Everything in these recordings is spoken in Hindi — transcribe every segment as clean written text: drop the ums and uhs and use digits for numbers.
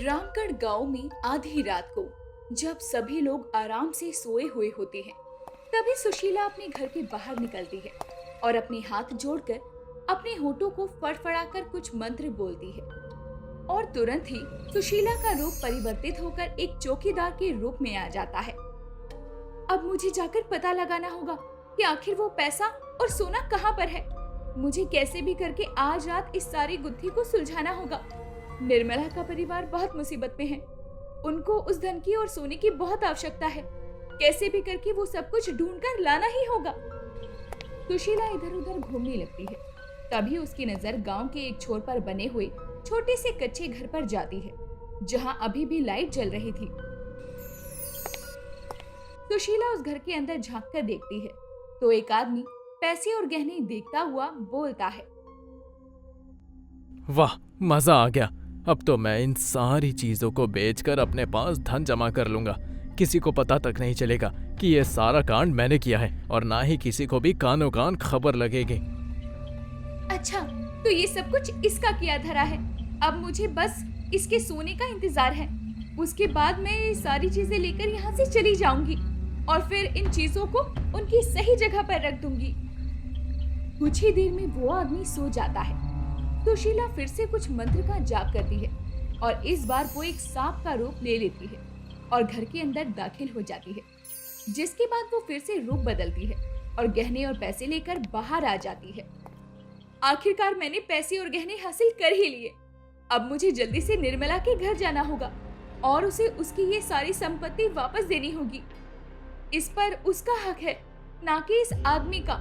रामगढ़ गांव में आधी रात को जब सभी लोग आराम से सोए हुए होते हैं, तभी सुशीला अपने घर के बाहर निकलती है और अपने हाथ जोड़कर अपने होठों को फड़फड़ाकर कुछ मंत्र बोलती है। और तुरंत ही सुशीला का रूप परिवर्तित होकर एक चौकीदार के रूप में आ जाता है। अब मुझे जाकर पता लगाना होगा कि आखिर वो पैसा और सोना कहाँ पर है। मुझे कैसे भी करके आज रात इस सारी गुत्थी को सुलझाना होगा। निर्मला का परिवार बहुत मुसीबत में है। उनको उस धन की और सोने की बहुत आवश्यकता है। कैसे भी करके वो सब कुछ ढूंढकर लाना ही होगा। सुशीला इधर उधर घूमने लगती है। तभी उसकी नजर गांव के एक छोर पर बने हुए छोटे से कच्चे घर पर जाती है, जहां अभी भी लाइट जल रही थी। सुशीला उस घर के अंदर झांक कर देखती है तो एक आदमी पैसे और गहने देखता हुआ बोलता है, वाह, मजा आ गया। अब तो मैं इन सारी चीजों को बेचकर अपने पास धन जमा कर लूंगा। किसी को पता तक नहीं चलेगा कि ये सारा कांड मैंने किया है और ना ही किसी को भी कानों कान खबर लगेगी। अच्छा, तो ये सब कुछ इसका किया धरा है। अब मुझे बस इसके सोने का इंतजार है। उसके बाद मैं ये सारी चीजें लेकर यहाँ से चली जाऊंगी और फिर इन चीजों को उनकी सही जगह पर रख दूंगी। कुछ ही देर में वो आदमी सो जाता है। सुशीला फिर से कुछ मंत्र का जाप करती है और इस बार वो एक सांप का रूप ले लेती है और घर के अंदर दाखिल हो जाती है, जिसके बाद वो फिर से रूप बदलती है और गहने और पैसे लेकर बाहर आ जाती है। आखिरकार मैंने पैसे और गहने हासिल कर ही लिए। अब मुझे जल्दी से निर्मला के घर जाना होगा और उसे उसकी ये सारी संपत्ति वापस देनी होगी। इस पर उसका हक है, ना कि इस आदमी का।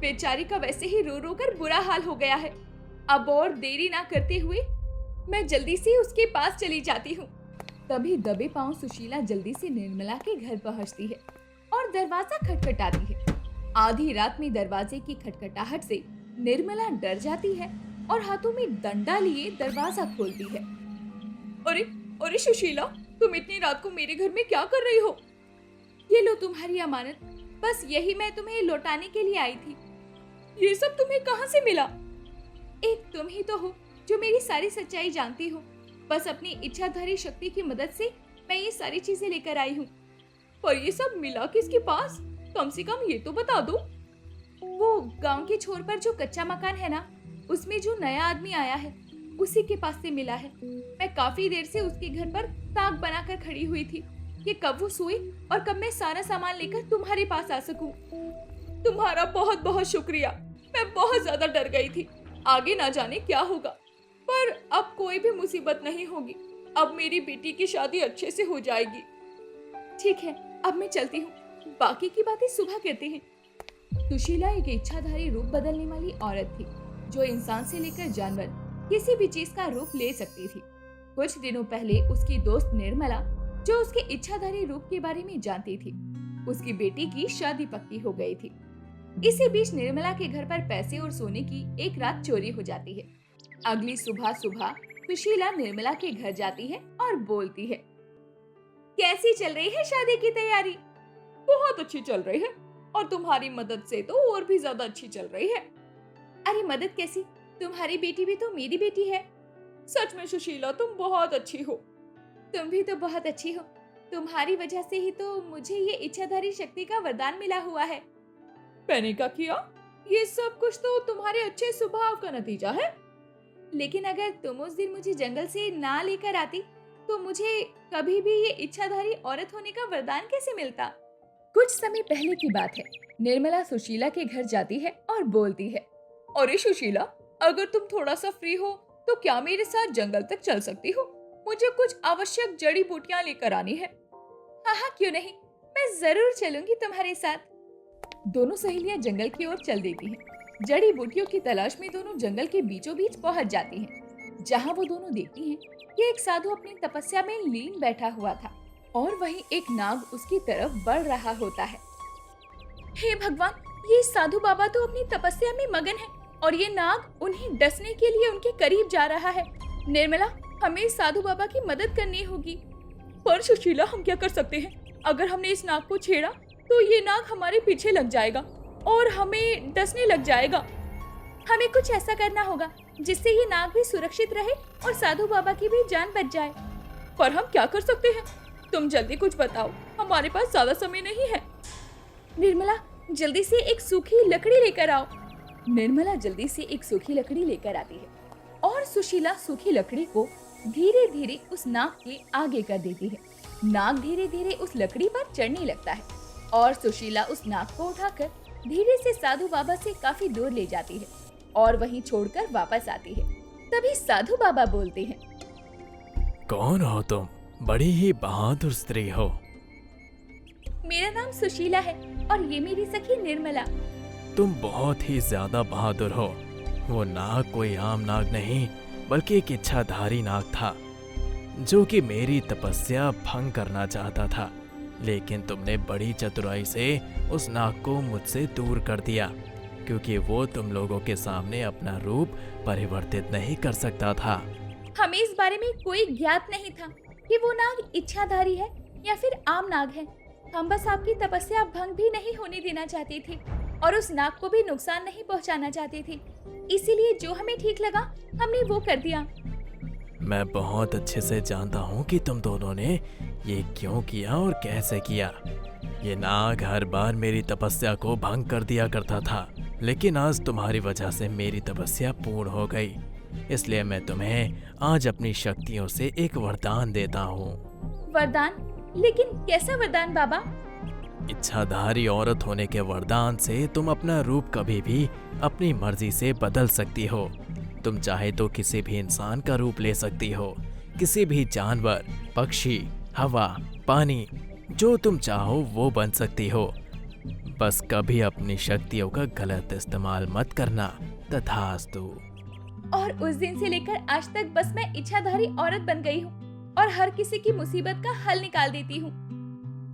बेचारी का वैसे ही रो रो कर बुरा हाल हो गया है। अब और देरी ना करते हुए मैं जल्दी से उसके पास चली जाती हूँ। तभी दबे पांव सुशीला जल्दी से निर्मला के घर पहुँचती है और दरवाजा खटखटाती है। आधी रात में दरवाजे की खटखटाहट से निर्मला डर जाती है और हाथों में डंडा लिए दरवाजा खोलती है। अरे अरे सुशीला, तुम इतनी रात को मेरे घर में क्या कर रही हो? ये लो तुम्हारी अमानत, बस यही मैं तुम्हें लौटाने के लिए आई थी। ये सब तुम्हें कहाँ से मिला? एक तुम ही तो हो जो मेरी सारी सच्चाई जानती हो। बस अपनी इच्छाधारी शक्ति की मदद से मैं ये सारी चीजें लेकर आई हूँ। पर ये सब मिला किसके पास? कम से कम ये तो बता दो। वो गांव के छोर पर जो कच्चा मकान है ना, उसमें जो नया आदमी आया है, उसी के पास से मिला है। मैं काफी देर से उसके घर पर ताक बनाकर खड़ी हुई थी कि कब वो सोए और कब मैं सारा सामान लेकर तुम्हारे पास आ सकूं। तुम्हारा बहुत बहुत शुक्रिया। मैं बहुत ज्यादा डर गई थी, आगे ना जाने क्या होगा। पर अब कोई भी मुसीबत नहीं होगी। अब मेरी बेटी की शादी अच्छे से हो जाएगी। ठीक है, अब मैं चलती हूँ, बाकी की बातें सुबह करते हैं। सुशीला एक इच्छाधारी रूप बदलने वाली औरत थी, जो इंसान से लेकर जानवर किसी भी चीज का रूप ले सकती थी। कुछ दिनों पहले उसकी दोस्त निर्मला, जो उसके इच्छाधारी रूप के बारे में जानती थी, उसकी बेटी की शादी पक्की हो गई थी। इसी बीच निर्मला के घर पर पैसे और सोने की एक रात चोरी हो जाती है। अगली सुबह सुशीला निर्मला के घर जाती है और बोलती है, कैसी चल रही है शादी की तैयारी? बहुत अच्छी चल रही है और तुम्हारी मदद से तो और भी ज्यादा अच्छी चल रही है। अरे मदद कैसी? तुम्हारी बेटी भी तो मेरी बेटी है। सच में सुशीला, तुम बहुत अच्छी हो। तुम भी तो बहुत अच्छी हो। तुम्हारी वजह से ही तो मुझे ये इच्छाधारी शक्ति का वरदान मिला हुआ है। मैंने क्या किया? ये सब कुछ तो तुम्हारे अच्छे स्वभाव का नतीजा है। लेकिन अगर तुम उस दिन मुझे जंगल से ना लेकर आती तो मुझे कभी भी ये इच्छाधारी औरत होने का वरदान कैसे मिलता? कुछ समय पहले की बात है। निर्मला सुशीला के घर जाती है और बोलती है, अरे सुशीला, अगर तुम थोड़ा सा फ्री हो तो क्या मेरे साथ जंगल तक चल सकती हो? मुझे कुछ आवश्यक जड़ी बूटियां लेकर आनी है। हाँ हाँ, क्यों नहीं, मैं जरूर चलूंगी तुम्हारे साथ। दोनों सहेलियां जंगल की ओर चल देती हैं। जड़ी बूटियों की तलाश में दोनों जंगल के बीचों बीच पहुंच जाती हैं, जहां वो दोनों देखती हैं कि एक साधु अपनी तपस्या में लीन बैठा हुआ था और वहीं एक नाग उसकी तरफ बढ़ रहा होता है। हे भगवान, ये साधु बाबा तो अपनी तपस्या में मगन है और ये नाग उन्हें डसने के लिए उनके करीब जा रहा है। निर्मला, हमें साधु बाबा की मदद करनी होगी। पर सुशीला, हम क्या कर सकते हैं? अगर हमने इस नाग को छेड़ा तो ये नाग हमारे पीछे लग जाएगा और हमें डसने लग जाएगा। हमें कुछ ऐसा करना होगा जिससे ये नाग भी सुरक्षित रहे और साधु बाबा की भी जान बच जाए। पर हम क्या कर सकते हैं? तुम जल्दी कुछ बताओ, हमारे पास ज्यादा समय नहीं है। निर्मला, जल्दी से एक सूखी लकड़ी लेकर आओ। निर्मला जल्दी से एक सूखी लकड़ी लेकर आती है और सुशीला सूखी लकड़ी को धीरे धीरे उस नाग के आगे कर देती है। नाग धीरे धीरे उस लकड़ी पर चढ़ने लगता है और सुशीला उस नाग को उठाकर धीरे से साधु बाबा से काफी दूर ले जाती है और वहीं छोड़कर वापस आती है। तभी साधु बाबा बोलते हैं, कौन हो तुम? बड़ी ही बहादुर स्त्री हो। मेरा नाम सुशीला है और ये मेरी सखी निर्मला। तुम बहुत ही ज्यादा बहादुर हो। वो नाग कोई आम नाग नहीं, बल्कि एक इच्छाधारी नाग था, जो कि मेरी तपस्या भंग करना चाहता था। लेकिन तुमने बड़ी चतुराई से उस नाग को मुझसे दूर कर दिया, क्योंकि वो तुम लोगों के सामने अपना रूप परिवर्तित नहीं कर सकता था। हमें इस बारे में कोई ज्ञात नहीं था कि वो नाग इच्छाधारी है या फिर आम नाग है। हम बस आपकी तपस्या भंग भी नहीं होने देना चाहते थे और उस नाग को भी नुकसान नहीं पहुंचाना चाहते थे। इसीलिए जो हमें ठीक लगा हमने वो कर दिया। मैं बहुत अच्छे से जानता हूँ कि तुम दोनों ने ये क्यों किया और कैसे किया। ये नाग हर बार मेरी तपस्या को भंग कर दिया करता था, लेकिन आज तुम्हारी वजह से मेरी तपस्या पूर्ण हो गई। इसलिए मैं तुम्हें आज अपनी शक्तियों से एक वरदान देता हूँ। वरदान? लेकिन कैसा वरदान बाबा? इच्छाधारी औरत होने के वरदान से तुम अपना रूप कभी भी अपनी मर्जी से बदल सकती हो। तुम चाहे तो किसी भी इंसान का रूप ले सकती हो, किसी भी जानवर, पक्षी, हवा, पानी, जो तुम चाहो वो बन सकती हो। बस कभी अपनी शक्तियों का गलत इस्तेमाल मत करना। तथास्तु। और उस दिन से लेकर आज तक बस मैं इच्छाधारी औरत बन गई हूँ और हर किसी की मुसीबत का हल निकाल देती हूँ।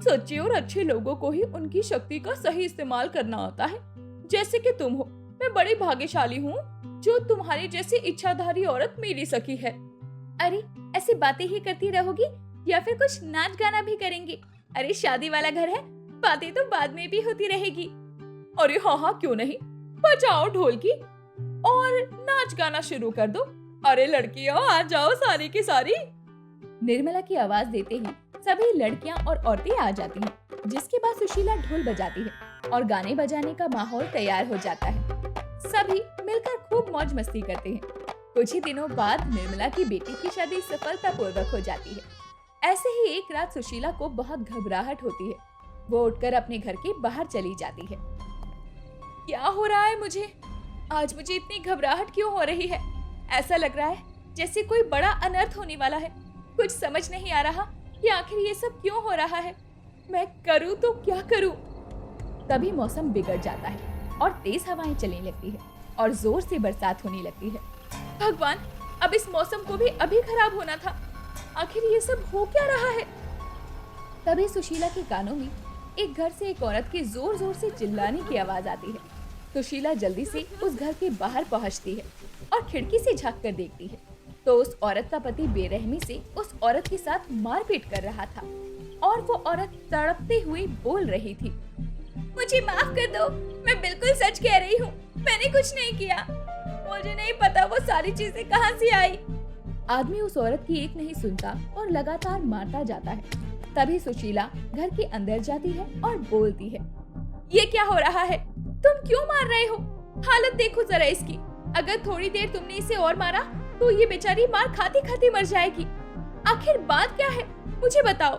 सच्चे और अच्छे लोगों को ही उनकी शक्ति का सही इस्तेमाल करना आता है, जैसे कि तुम हो। मैं बड़ी भाग्यशाली हूँ जो तुम्हारी जैसी इच्छाधारी औरत मेरी सखी है। अरे ऐसी बातें ही करती रहोगी या फिर कुछ नाच गाना भी करेंगे? अरे शादी वाला घर है, बातें तो बाद में भी होती रहेगी। अरे हाँ हाँ क्यों नहीं, बजाओ ढोलकी और नाच गाना शुरू कर दो। अरे लड़कियों आ जाओ सारी की सारी। निर्मला की आवाज देते ही सभी लड़कियां और औरतें आ जाती हैं, जिसके बाद सुशीला ढोल बजाती है और गाने बजाने का माहौल तैयार हो जाता है। सभी मिलकर खूब मौज मस्ती करते हैं। कुछ ही दिनों बाद निर्मला की बेटी की शादी सफलतापूर्वक हो जाती है। ऐसे ही एक रात सुशीला को बहुत घबराहट होती है। वो उठकर अपने घर के बाहर चली जाती है। क्या हो रहा है मुझे? आज मुझे इतनी घबराहट क्यों हो रही है? ऐसा लग रहा है जैसे कोई बड़ा अनर्थ होने वाला है। कुछ समझ नहीं आ रहा कि आखिर ये सब क्यों हो रहा है। मैं करूं तो क्या करूं? तभी मौसम बिगड़ जाता है और तेज हवाएं चलने लगती है और जोर से बरसात होने लगती है। भगवान, अब इस मौसम को भी अभी खराब होना था। आखिर ये सब हो क्या रहा है? तभी सुशीला के कानों में एक घर से एक औरत के जोर जोर से चिल्लाने की आवाज आती है। सुशीला जल्दी से उस घर के बाहर पहुंचती है और खिड़की से झांक कर देखती है तो उस औरत का पति बेरहमी से उस औरत के साथ मारपीट कर रहा था और वो औरत तड़पते हुए बोल रही थी, मुझे माफ कर दो, मैं बिल्कुल सच कह रही हूँ, मैंने कुछ नहीं किया, मुझे नहीं पता वो सारी चीजें कहाँ से आई। आदमी उस औरत की एक नहीं सुनता और लगातार मारता जाता है। तभी सुशीला घर के अंदर जाती है और बोलती है, ये क्या हो रहा है? तुम क्यों मार रहे हो? हालत देखो जरा इसकी। अगर थोड़ी देर तुमने इसे और मारा तो ये बेचारी मार खाती खाती मर जाएगी। आखिर बात क्या है, मुझे बताओ।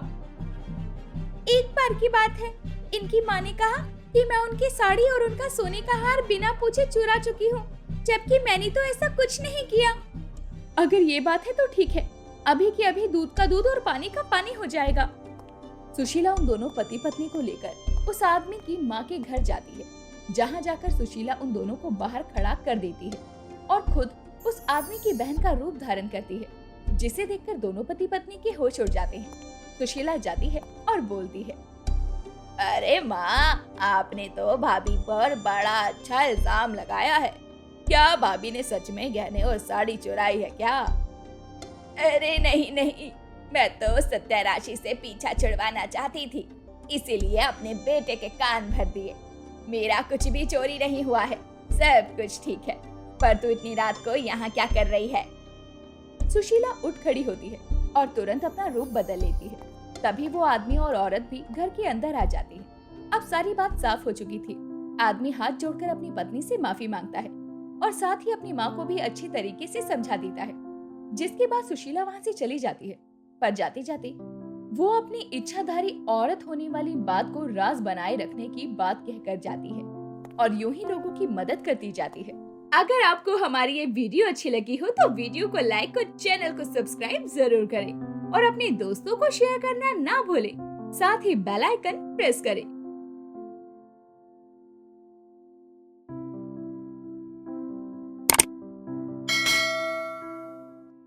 एक बार की बात है, इनकी माँ ने कहा कि मैं उनकी साड़ी और उनका सोने का हार बिना पूछे चुरा चुकी हूँ, जबकि मैंने तो ऐसा कुछ नहीं किया। अगर ये बात है तो ठीक है, अभी के अभी दूध का दूध और पानी का पानी हो जाएगा। सुशीला उन दोनों पति पत्नी को लेकर उस आदमी की माँ के घर जाती है, जहाँ जाकर सुशीला उन दोनों को बाहर खड़ा कर देती है और खुद उस आदमी की बहन का रूप धारण करती है, जिसे देखकर दोनों पति पत्नी के होश उड़ जाते हैं। सुशीला जाती है और बोलती है, अरे माँ, आपने तो भाभी पर बड़ा अच्छा इल्जाम लगाया है। क्या भाभी ने सच में गहने और साड़ी चुराई है क्या? अरे नहीं नहीं, मैं तो सत्याराशी से पीछा छुड़वाना चाहती थी, इसीलिए अपने बेटे के कान भर दिए। मेरा कुछ भी चोरी नहीं हुआ है, सब कुछ ठीक है। पर तू इतनी रात को यहाँ क्या कर रही है? सुशीला उठ खड़ी होती है और तुरंत अपना रूप बदल लेती है। तभी वो आदमी और औरत भी घर के अंदर आ जाती है। अब सारी बात साफ हो चुकी थी। आदमी हाथ जोड़कर अपनी पत्नी से माफी मांगता है और साथ ही अपनी माँ को भी अच्छी तरीके से समझा देता है, जिसके बाद सुशीला वहाँ से चली जाती है। पर जाते जाते वो अपनी इच्छाधारी औरत होने वाली बात को राज बनाए रखने की बात कहकर जाती है और यूं ही लोगों की मदद करती जाती है। अगर आपको हमारी ये वीडियो अच्छी लगी हो तो वीडियो को लाइक और चैनल को सब्सक्राइब जरूर करें और अपने दोस्तों को शेयर करना ना भूलें। साथ ही बेल आइकन प्रेस करें